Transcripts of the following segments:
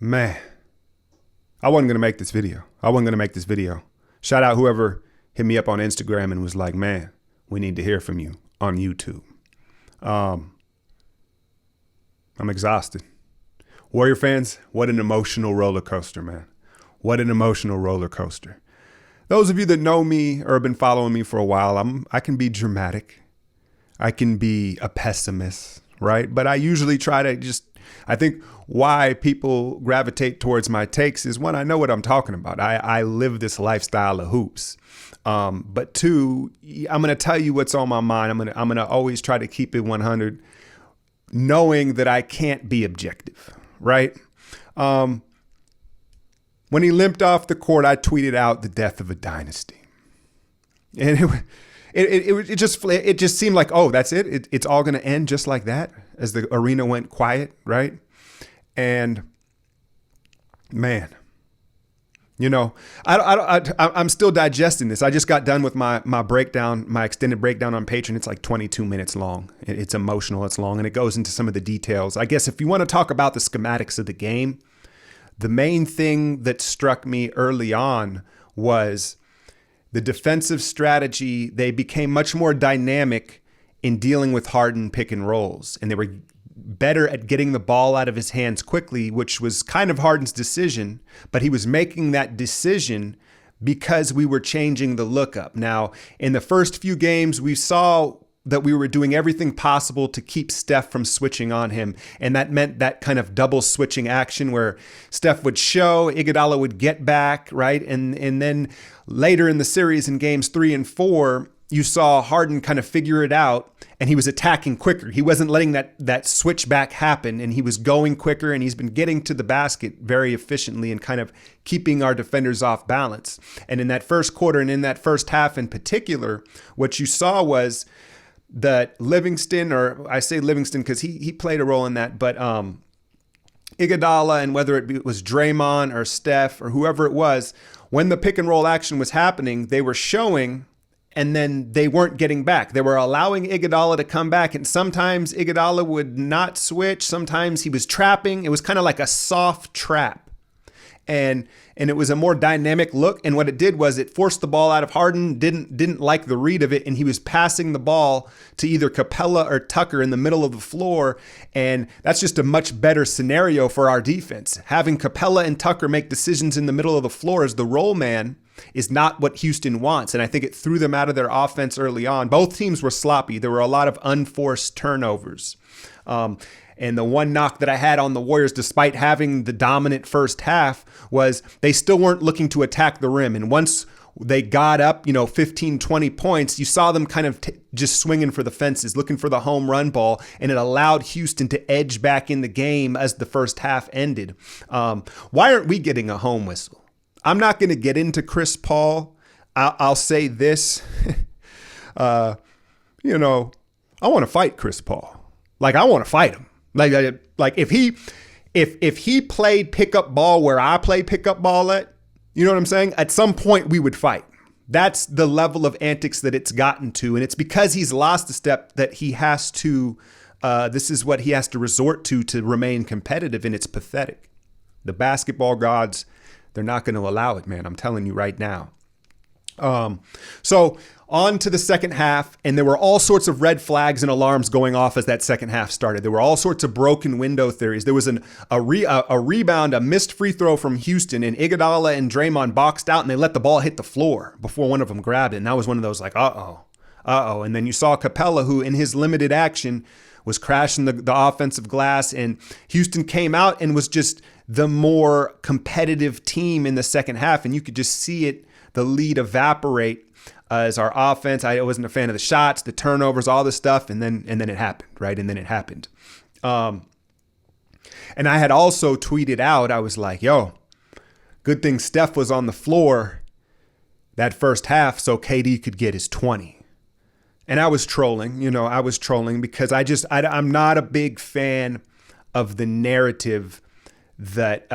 Man, I wasn't going to make this video. Shout out whoever hit me up on Instagram and was like, man, we need to hear from you on YouTube. I'm exhausted. Warrior fans, what an emotional roller coaster, man. What an emotional roller coaster. Those of you that know me or have been following me for a while, I can be dramatic. I can be a pessimist, right? But I usually try to I think why people gravitate towards my takes is, one, I know what I'm talking about. I live this lifestyle of hoops. But two, I'm going to tell you what's on my mind. I'm going to always try to keep it 100, knowing that I can't be objective, right? When he limped off the court, I tweeted out the death of a dynasty. And it just seemed like, oh, that's it. It's all going to end just like that as the arena went quiet, right? And man, I'm still digesting this. I just got done with my breakdown, my extended breakdown on Patreon. It's like 22 minutes long. It's emotional. It's long, and it goes into some of the details. I guess if you want to talk about the schematics of the game, the main thing that struck me early on was the defensive strategy. They became much more dynamic in dealing with Harden pick and rolls, and they were better at getting the ball out of his hands quickly, which was kind of Harden's decision, but he was making that decision because we were changing the lookup. Now, in the first few games, we saw that we were doing everything possible to keep Steph from switching on him. And that meant that kind of double switching action where Steph would show, Iguodala would get back, right? And then later in the series in games 3 and 4, you saw Harden kind of figure it out, and he was attacking quicker. He wasn't letting that switch back happen, and he was going quicker, and he's been getting to the basket very efficiently and kind of keeping our defenders off balance. And in that first quarter and in that first half in particular, what you saw was that Livingston, or I say Livingston because he played a role in that, but Iguodala, and whether it was Draymond or Steph or whoever it was, when the pick and roll action was happening, they were showing, and then they weren't getting back. They were allowing Iguodala to come back, and sometimes Iguodala would not switch. Sometimes he was trapping. It was kind of like a soft trap. And it was a more dynamic look. And what it did was it forced the ball out of Harden, didn't like the read of it, and he was passing the ball to either Capella or Tucker in the middle of the floor. And that's just a much better scenario for our defense. Having Capella and Tucker make decisions in the middle of the floor as the roll man is not what Houston wants. And I think it threw them out of their offense early on. Both teams were sloppy. There were a lot of unforced turnovers. And the one knock that I had on the Warriors, despite having the dominant first half, was they still weren't looking to attack the rim. And once they got up, 15, 20 points, you saw them kind of just swinging for the fences, looking for the home run ball. And it allowed Houston to edge back in the game as the first half ended. Why aren't we getting a home whistle? I'm not going to get into Chris Paul. I'll say this. I want to fight Chris Paul. Like, I want to fight him. Like if he played pickup ball where I play pickup ball at, you know what I'm saying? At some point we would fight. That's the level of antics that it's gotten to. And it's because he's lost a step that he has to, this is what he has to resort to remain competitive. And it's pathetic. The basketball gods, they're not going to allow it, man. I'm telling you right now. So on to the second half, and there were all sorts of red flags and alarms going off as that second half started. There were all sorts of broken window theories. There was a rebound, a missed free throw from Houston, and Iguodala and Draymond boxed out, and they let the ball hit the floor before one of them grabbed it. And that was one of those like, uh-oh. And then you saw Capella, who in his limited action was crashing the offensive glass, and Houston came out and was just the more competitive team in the second half, and you could just see it, the lead evaporate as our offense. I wasn't a fan of the shots, the turnovers, all this stuff, and then it happened, right? And then it happened. And I had also tweeted out, I was like, yo, good thing Steph was on the floor that first half so KD could get his 20. And I was trolling, because I'm not a big fan of the narrative that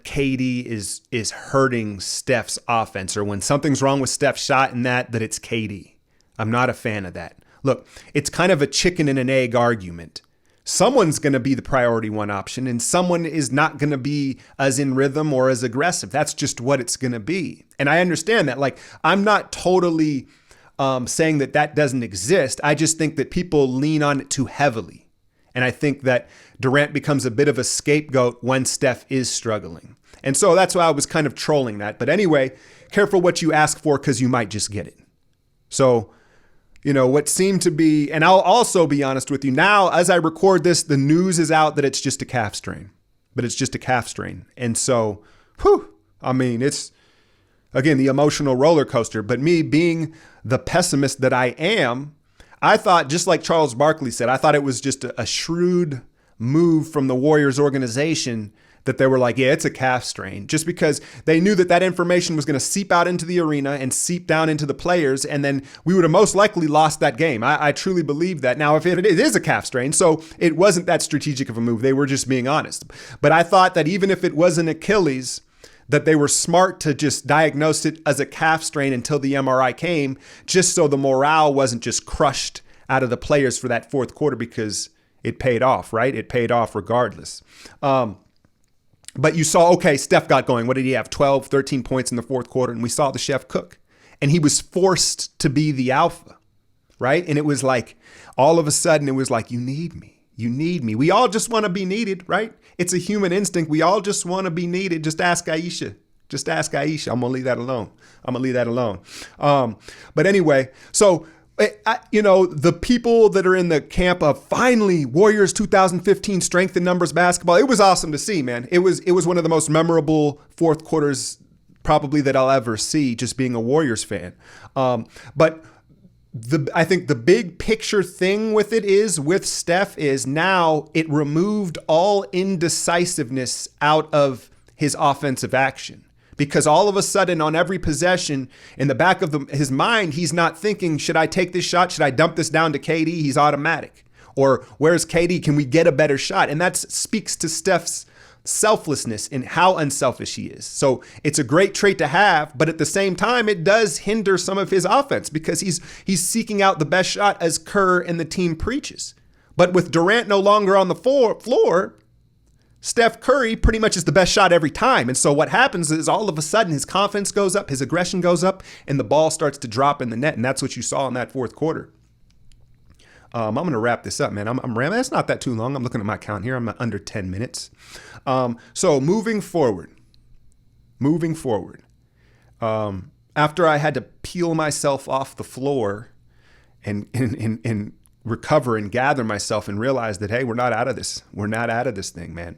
KD is hurting Steph's offense, or when something's wrong with Steph's shot and that it's KD. I'm not a fan of that. Look, it's kind of a chicken and an egg argument. Someone's going to be the priority one option and someone is not going to be as in rhythm or as aggressive. That's just what it's going to be. And I understand that. Like, I'm not totally saying that doesn't exist. I just think that people lean on it too heavily. And I think that Durant becomes a bit of a scapegoat when Steph is struggling. And so that's why I was kind of trolling that. But anyway, careful what you ask for because you might just get it. So, what seemed to be, and I'll also be honest with you now, as I record this, the news is out that it's just a calf strain, And so, it's, again, the emotional roller coaster. But me being the pessimist that I am, I thought, just like Charles Barkley said, I thought it was just a shrewd move from the Warriors organization that they were like, yeah, it's a calf strain, just because they knew that information was going to seep out into the arena and seep down into the players. And then we would have most likely lost that game. I truly believe that. Now, if it is a calf strain, so it wasn't that strategic of a move. They were just being honest. But I thought that even if it was an Achilles, that they were smart to just diagnose it as a calf strain until the MRI came, just so the morale wasn't just crushed out of the players for that fourth quarter, because it paid off, right? It paid off regardless. But you saw, okay, Steph got going. What did he have? 12, 13 points in the fourth quarter. And we saw the chef cook. And he was forced to be the alpha, right? And it was like, all of a sudden, it was like, you need me. You need me. We all just want to be needed, right? It's a human instinct. We all just want to be needed. Just ask Aisha. I'm going to leave that alone. But anyway, so the people that are in the camp of finally Warriors 2015 strength in numbers basketball, it was awesome to see, man. It was one of the most memorable fourth quarters probably that I'll ever see, just being a Warriors fan. But I think the big picture thing with Steph is now it removed all indecisiveness out of his offensive action. Because all of a sudden, on every possession, in the back of his mind, he's not thinking, should I take this shot? Should I dump this down to KD? He's automatic. Or where's KD? Can we get a better shot? And that speaks to Steph's selflessness and how unselfish he is. So it's a great trait to have, but at the same time, it does hinder some of his offense because he's seeking out the best shot as Kerr and the team preaches. But with Durant no longer on the floor, Steph Curry pretty much is the best shot every time. And so what happens is all of a sudden his confidence goes up, his aggression goes up, and the ball starts to drop in the net. And that's what you saw in that fourth quarter. I'm going to wrap this up, man. I'm rambling. That's not that too long. I'm looking at my count here. I'm under 10 minutes. So moving forward, after I had to peel myself off the floor and recover and gather myself and realize that, hey, we're not out of this. We're not out of this thing, man.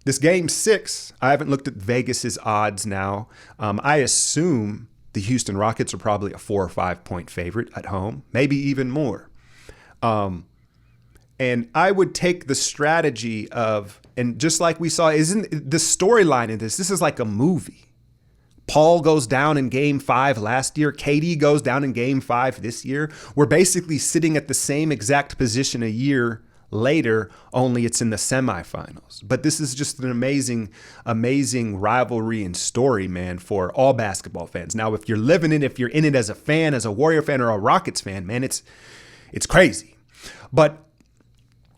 This game 6, I haven't looked at Vegas's odds now. I assume the Houston Rockets are probably a 4 or 5 point favorite at home, maybe even more. And I would take the strategy of, and just like we saw, isn't the storyline in this is like a movie. Paul goes down in game 5 last year. KD goes down in game 5 this year. We're basically sitting at the same exact position a year later, only it's in the semifinals. But this is just an amazing, amazing rivalry and story, man, for all basketball fans. Now, if you're in it as a fan, as a Warrior fan or a Rockets fan, man, it's crazy. But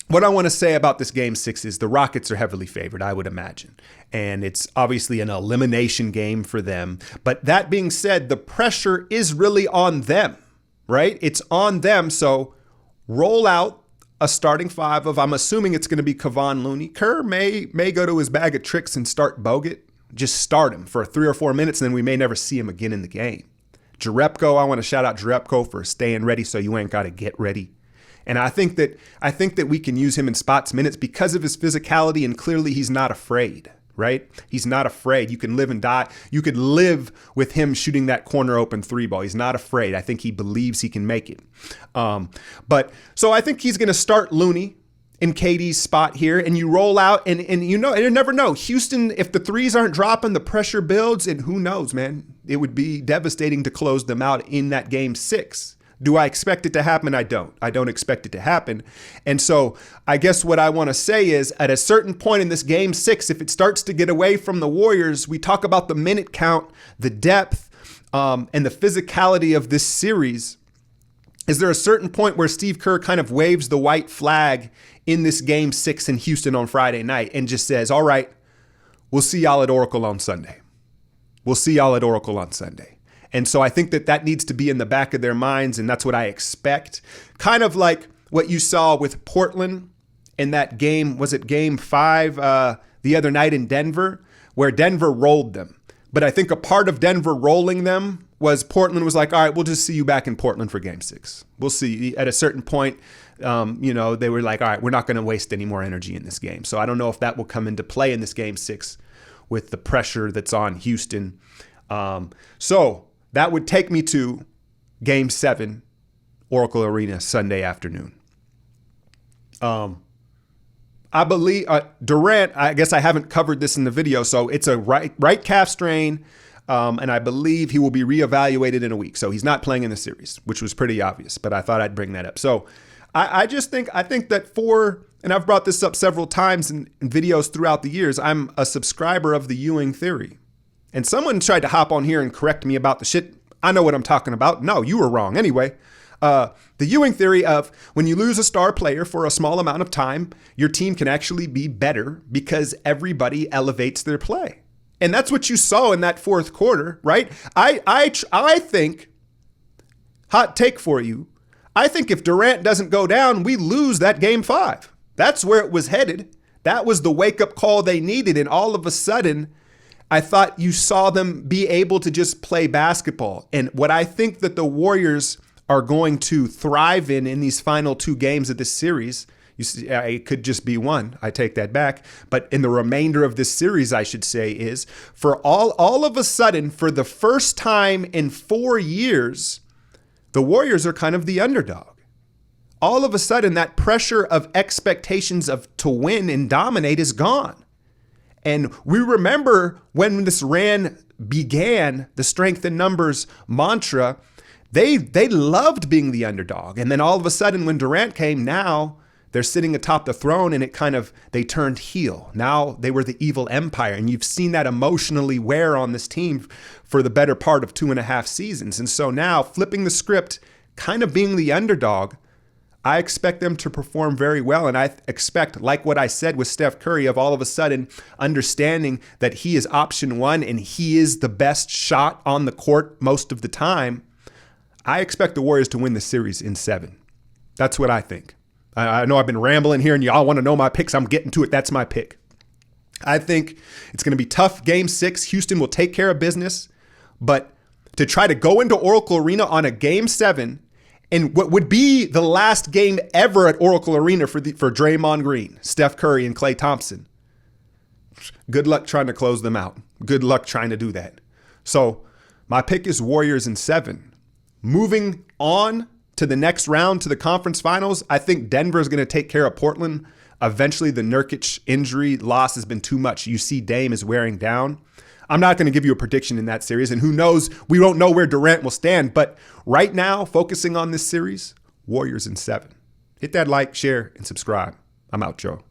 what I want to say about this game 6 is the Rockets are heavily favored, I would imagine. And it's obviously an elimination game for them. But that being said, the pressure is really on them, right? It's on them. So roll out a starting 5 of, I'm assuming it's going to be Kevon Looney. Kerr may go to his bag of tricks and start Bogut. Just start him for 3 or 4 minutes, and then we may never see him again in the game. Jerebko, I want to shout out Jerebko for staying ready so you ain't got to get ready. And I think that we can use him in spots minutes because of his physicality, and clearly he's not afraid, right? He's not afraid. You can live and die. You could live with him shooting that corner open 3 ball. He's not afraid. I think he believes he can make it. So I think he's going to start Looney in KD's spot here, and you roll out, and you never know. Houston, if the threes aren't dropping, the pressure builds, and who knows, man? It would be devastating to close them out in that game 6. Do I expect it to happen? I don't. I don't expect it to happen. And so I guess what I want to say is at a certain point in this game 6, if it starts to get away from the Warriors, we talk about the minute count, the depth, and the physicality of this series. Is there a certain point where Steve Kerr kind of waves the white flag in this game 6 in Houston on Friday night and just says, all right, we'll see y'all at Oracle on Sunday. We'll see y'all at Oracle on Sunday. And so I think that needs to be in the back of their minds, and that's what I expect. Kind of like what you saw with Portland in that game, was it game 5 the other night in Denver, where Denver rolled them. But I think a part of Denver rolling them was Portland was like, all right, we'll just see you back in Portland for game 6. We'll see. At a certain point, they were like, all right, we're not going to waste any more energy in this game. So I don't know if that will come into play in this game 6 with the pressure that's on Houston. So that would take me to game 7, Oracle Arena, Sunday afternoon. I believe Durant, I guess I haven't covered this in the video, so it's a right calf strain, and I believe he will be reevaluated in a week. So he's not playing in the series, which was pretty obvious, but I thought I'd bring that up. So I think that and I've brought this up several times in videos throughout the years, I'm a subscriber of the Ewing theory. And someone tried to hop on here and correct me about the shit. I know what I'm talking about. No, you were wrong. Anyway, the Ewing theory of when you lose a star player for a small amount of time, your team can actually be better because everybody elevates their play. And that's what you saw in that fourth quarter, right? I think, hot take for you, I think if Durant doesn't go down, we lose that game 5. That's where it was headed. That was the wake-up call they needed. And all of a sudden, I thought you saw them be able to just play basketball. And what I think that the Warriors are going to thrive in these final 2 games of this series, you see, it could just be one. I take that back. But in the remainder of this series, I should say, is for all of a sudden, for the first time in 4 years, the Warriors are kind of the underdog. All of a sudden, that pressure of expectations to win and dominate is gone. And we remember when this run began, the strength in numbers mantra, they loved being the underdog. And then all of a sudden, when Durant came, now they're sitting atop the throne, and they turned heel. Now they were the evil empire. And you've seen that emotionally wear on this team for the better part of 2.5 seasons. And so now, flipping the script, kind of being the underdog, I expect them to perform very well. And I expect, like what I said with Steph Curry, of all of a sudden understanding that he is option 1 and he is the best shot on the court most of the time. I expect the Warriors to win the series in 7. That's what I think. I know I've been rambling here and y'all want to know my picks. I'm getting to it. That's my pick. I think it's going to be tough. Game 6, Houston will take care of business. But to try to go into Oracle Arena on a game 7 and what would be the last game ever at Oracle Arena for Draymond Green, Steph Curry, and Klay Thompson, good luck trying to close them out. Good luck trying to do that. So my pick is Warriors in 7. Moving on to the next round, to the conference finals, I think Denver is going to take care of Portland. Eventually, the Nurkic injury loss has been too much. You see Dame is wearing down. I'm not going to give you a prediction in that series, and who knows, we don't know where Durant will stand. But right now, focusing on this series, Warriors in 7. Hit that like, share, and subscribe. I'm out, Joe.